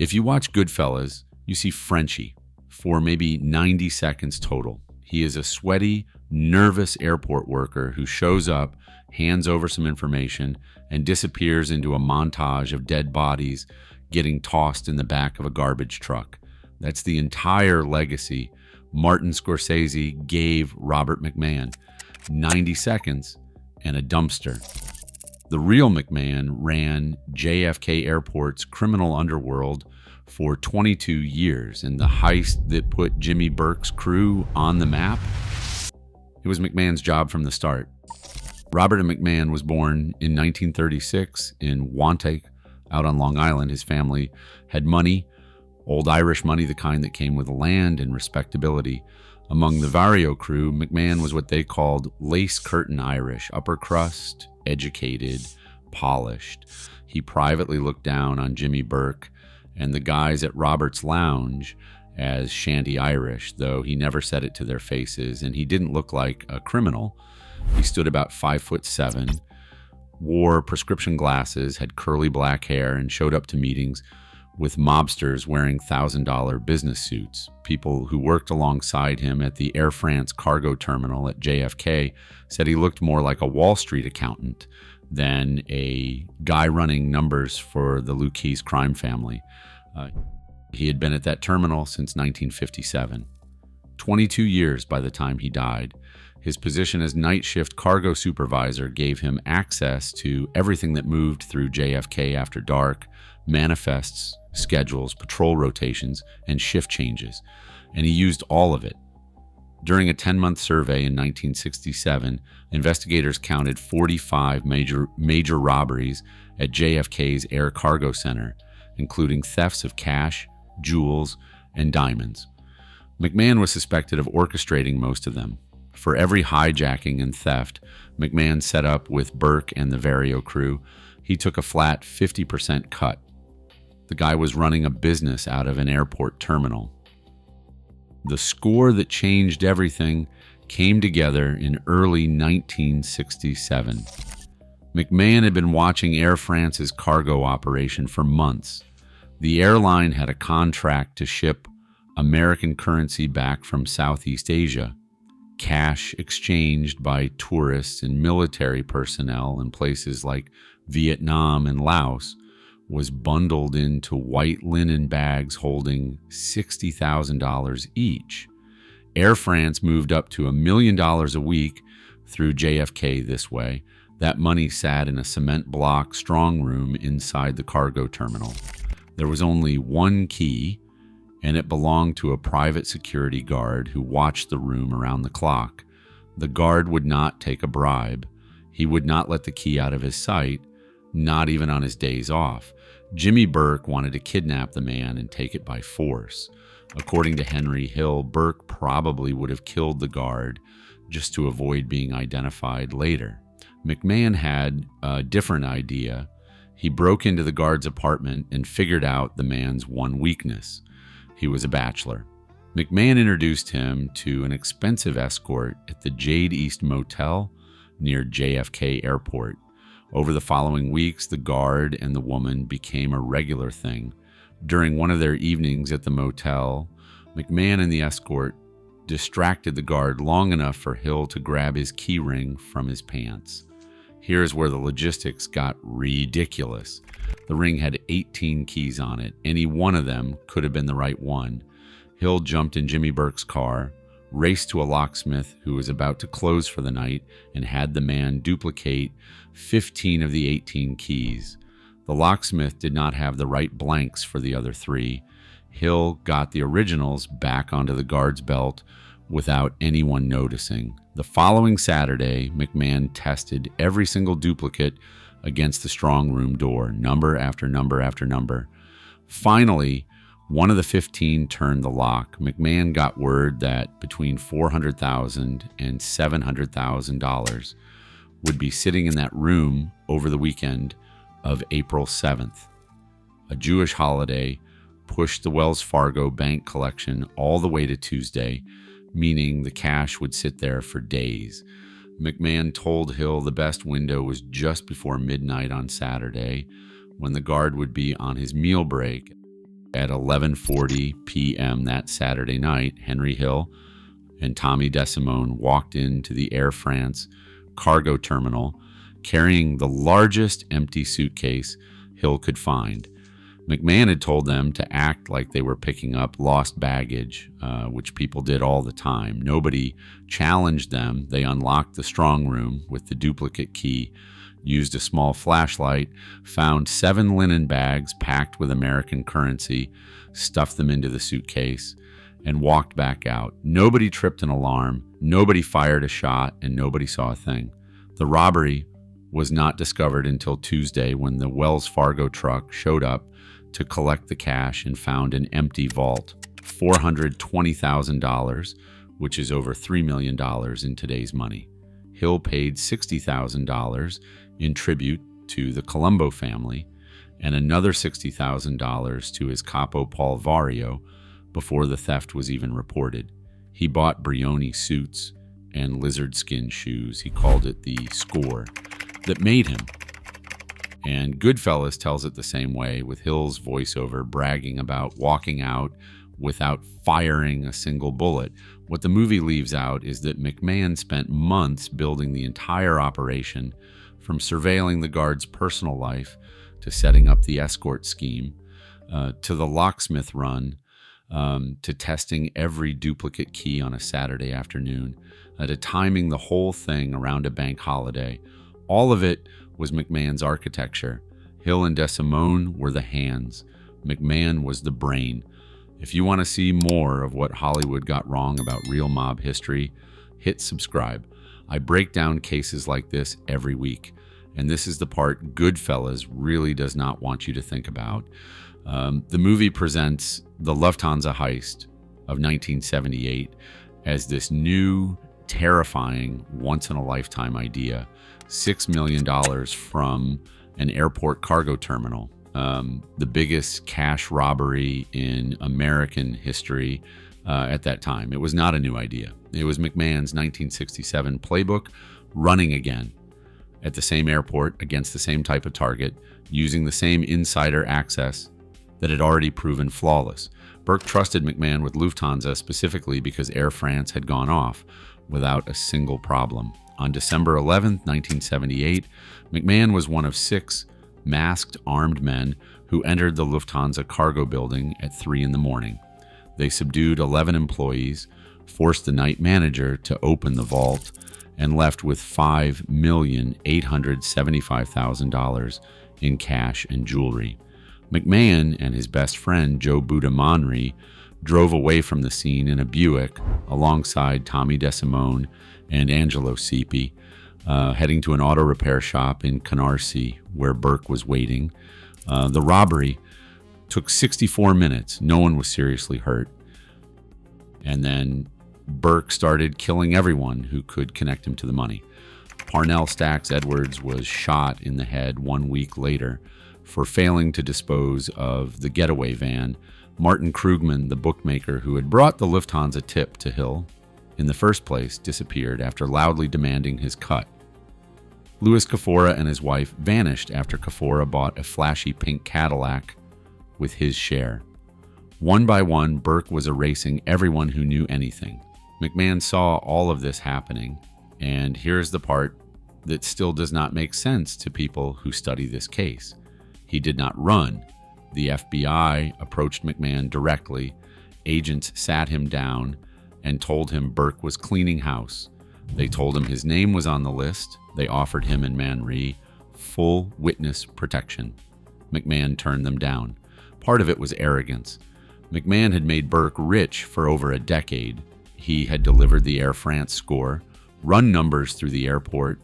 If you watch Goodfellas, you see Frenchy for maybe 90 seconds total. He is a sweaty, nervous airport worker who shows up, hands over some information, and disappears into a montage of dead bodies getting tossed in the back of a garbage truck. That's the entire legacy Martin Scorsese gave Robert McMahon. 90 seconds and a dumpster. The real McMahon ran JFK Airport's criminal underworld for 22 years, and the heist that put Jimmy Burke's crew on the map, it was McMahon's job from the start. Robert McMahon was born in 1936 in Wantage, out on Long Island. His family had money, old Irish money, the kind that came with land and respectability. Among the Vario crew, McMahon was what they called lace curtain Irish, upper crust, educated, polished. He privately looked down on Jimmy Burke and the guys at Robert's Lounge as shanty Irish, though he never said it to their faces, and he didn't look like a criminal. He stood about 5'7", wore prescription glasses, had curly black hair, and showed up to meetings with mobsters wearing $1,000 business suits. People who worked alongside him at the Air France cargo terminal at JFK said he looked more like a Wall Street accountant than a guy running numbers for the Lucchese crime family. He had been at that terminal since 1957. 22 years by the time he died. His position as night shift cargo supervisor gave him access to everything that moved through JFK after dark, manifests, schedules, patrol rotations, and shift changes, and he used all of it. During a 10-month survey in 1967, investigators counted 45 major robberies at JFK's Air Cargo Center, including thefts of cash, jewels, and diamonds. McMahon was suspected of orchestrating most of them. For every hijacking and theft McMahon set up with Burke and the Vario crew, he took a flat 50% cut. The guy was running a business out of an airport terminal. The score that changed everything came together in early 1967. McMahon had been watching Air France's cargo operation for months. The airline had a contract to ship American currency back from Southeast Asia. Cash exchanged by tourists and military personnel in places like Vietnam and Laos was bundled into white linen bags holding $60,000 each. Air France moved up to $1 million a week through JFK this way. That money sat in a cement block strong room inside the cargo terminal. There was only one key, and it belonged to a private security guard who watched the room around the clock. The guard would not take a bribe. He would not let the key out of his sight, not even on his days off. Jimmy Burke wanted to kidnap the man and take it by force. According to Henry Hill, Burke probably would have killed the guard just to avoid being identified later. McMahon had a different idea. He broke into the guard's apartment and figured out the man's one weakness. He was a bachelor. McMahon introduced him to an expensive escort at the Jade East Motel near JFK Airport. Over the following weeks, the guard and the woman became a regular thing. During one of their evenings at the motel, McMahon and the escort distracted the guard long enough for Hill to grab his key ring from his pants. Here's where the logistics got ridiculous. The ring had 18 keys on it. Any one of them could have been the right one. Hill jumped in Jimmy Burke's car, raced to a locksmith who was about to close for the night, and had the man duplicate 15 of the 18 keys. The locksmith did not have the right blanks for the other 3. Hill got the originals back onto the guard's belt without anyone noticing. The following Saturday, McMahon tested every single duplicate against the strong room door, number after number after number. Finally, one of the 15 turned the lock. McMahon got word that between $400,000 and $700,000 would be sitting in that room over the weekend of April 7th. A Jewish holiday pushed the Wells Fargo bank collection all the way to Tuesday, meaning the cash would sit there for days. McMahon told Hill the best window was just before midnight on Saturday, when the guard would be on his meal break. At 11:40 p.m. that Saturday night, Henry Hill and Tommy DeSimone walked into the Air France cargo terminal carrying the largest empty suitcase Hill could find. McMahon had told them to act like they were picking up lost baggage, which people did all the time. Nobody challenged them. They unlocked the strong room with the duplicate key, used a small flashlight, found 7 linen bags packed with American currency, stuffed them into the suitcase, and walked back out. Nobody tripped an alarm, nobody fired a shot, and nobody saw a thing. The robbery was not discovered until Tuesday when the Wells Fargo truck showed up to collect the cash and found an empty vault. $420,000, which is over $3 million in today's money. Hill paid $60,000 in tribute to the Colombo family and another $60,000 to his capo Paul Vario before the theft was even reported. He bought Brioni suits and lizard skin shoes. He called it the score that made him. And Goodfellas tells it the same way, with Hill's voiceover bragging about walking out without firing a single bullet. What the movie leaves out is that McMahon spent months building the entire operation, from surveilling the guard's personal life to setting up the escort scheme, to the locksmith run, to testing every duplicate key on a Saturday afternoon, to timing the whole thing around a bank holiday. All of it was McMahon's architecture. Hill and DeSimone were the hands. McMahon was the brain. If you want to see more of what Hollywood got wrong about real mob history, hit subscribe. I break down cases like this every week, and this is the part Goodfellas really does not want you to think about. The movie presents the Lufthansa heist of 1978 as this new, terrifying, once-in-a-lifetime idea. $6 million from an airport cargo terminal, the biggest cash robbery in American history at that time. It was not a new idea. It was McMahon's 1967 playbook running again at the same airport against the same type of target, using the same insider access that had already proven flawless. Burke trusted McMahon with Lufthansa specifically because Air France had gone off without a single problem. On December 11, 1978, McMahon was one of 6 masked armed men who entered the Lufthansa cargo building at 3 a.m. They subdued 11 employees, forced the night manager to open the vault, and left with $5,875,000 in cash and jewelry. McMahon and his best friend, Joe Budamonri, drove away from the scene in a Buick alongside Tommy DeSimone and Angelo Sipi, heading to an auto repair shop in Canarsie where Burke was waiting. The robbery took 64 minutes. No one was seriously hurt. And then Burke started killing everyone who could connect him to the money. Parnell Stacks Edwards was shot in the head 1 week later for failing to dispose of the getaway van. Martin Krugman, the bookmaker who had brought the Lufthansa tip to Hill in the first place, disappeared after loudly demanding his cut. Louis Kafora and his wife vanished after Kafora bought a flashy pink Cadillac with his share. One by one, Burke was erasing everyone who knew anything. McMahon saw all of this happening, and here's the part that still does not make sense to people who study this case. He did not run. The FBI approached McMahon directly. Agents sat him down and told him Burke was cleaning house. They told him his name was on the list. They offered him and Man Ri full witness protection. McMahon turned them down. Part of it was arrogance. McMahon had made Burke rich for over a decade. He had delivered the Air France score, run numbers through the airport,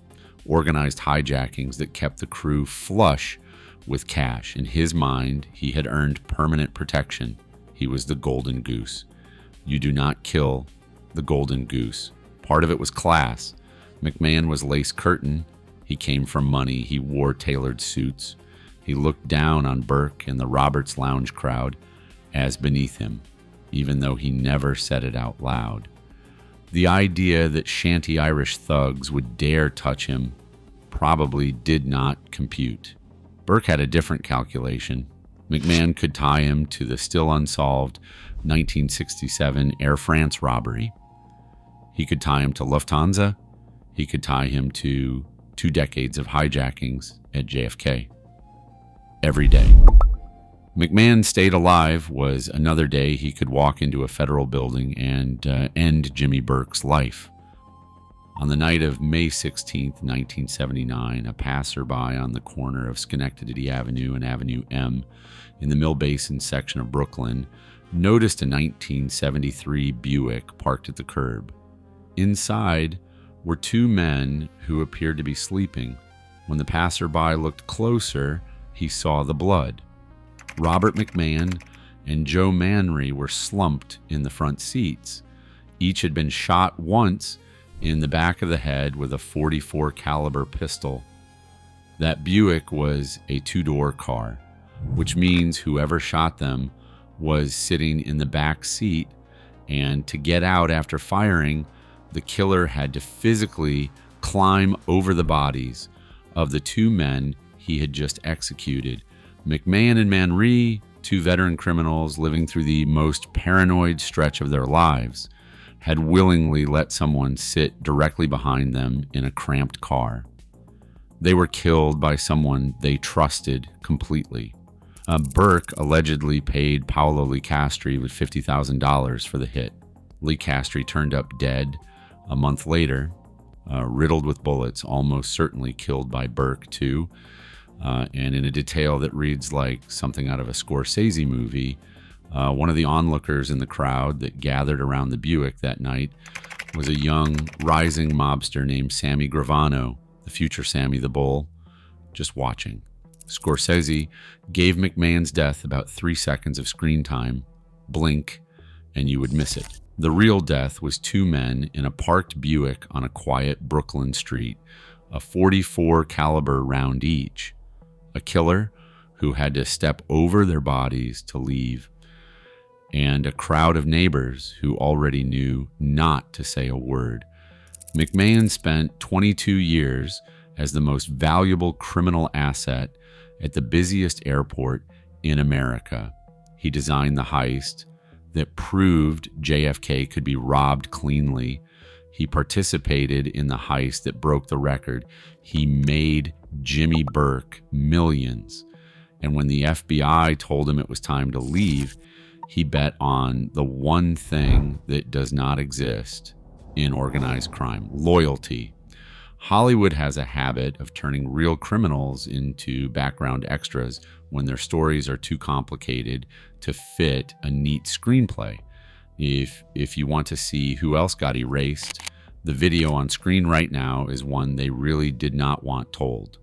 organized hijackings that kept the crew flush with cash. In his mind, he had earned permanent protection. He was the golden goose. You do not kill the golden goose. Part of it was class. McMahon was lace curtain. He came from money. He wore tailored suits. He looked down on Burke and the Roberts Lounge crowd as beneath him, even though he never said it out loud. The idea that shanty Irish thugs would dare touch him probably did not compute. Burke had a different calculation. McMahon could tie him to the still unsolved 1967 Air France robbery. He could tie him to Lufthansa. He could tie him to 2 decades of hijackings at JFK. Every day. McMahon stayed alive was another day he could walk into a federal building and end Jimmy Burke's life. On the night of May 16, 1979, a passerby on the corner of Schenectady Avenue and Avenue M in the Mill Basin section of Brooklyn noticed a 1973 Buick parked at the curb. Inside were 2 men who appeared to be sleeping. When the passerby looked closer, he saw the blood. Robert McMahon and Joe Manry were slumped in the front seats. Each had been shot once in the back of the head with a .44 caliber pistol. That Buick was a 2-door car, which means whoever shot them was sitting in the back seat, and to get out after firing, the killer had to physically climb over the bodies of the 2 men he had just executed. McMahon and Manry, 2 veteran criminals living through the most paranoid stretch of their lives, had willingly let someone sit directly behind them in a cramped car. They were killed by someone they trusted completely. Burke allegedly paid Paolo Licastri with $50,000 for the hit. Licastri turned up dead a month later, riddled with bullets, almost certainly killed by Burke too. And in a detail that reads like something out of a Scorsese movie, one of the onlookers in the crowd that gathered around the Buick that night was a young, rising mobster named Sammy Gravano, the future Sammy the Bull, just watching. Scorsese gave McMahon's death about 3 seconds of screen time. Blink, and you would miss it. The real death was 2 men in a parked Buick on a quiet Brooklyn street, a .44 caliber round each. A killer who had to step over their bodies to leave, and a crowd of neighbors who already knew not to say a word. McMahon spent 22 years as the most valuable criminal asset at the busiest airport in America. He designed the heist that proved JFK could be robbed cleanly. He participated in the heist that broke the record. He made Jimmy Burke millions. And when the FBI told him it was time to leave, he bet on the one thing that does not exist in organized crime: loyalty. Hollywood has a habit of turning real criminals into background extras when their stories are too complicated to fit a neat screenplay. If you want to see who else got erased, the video on screen right now is one they really did not want told.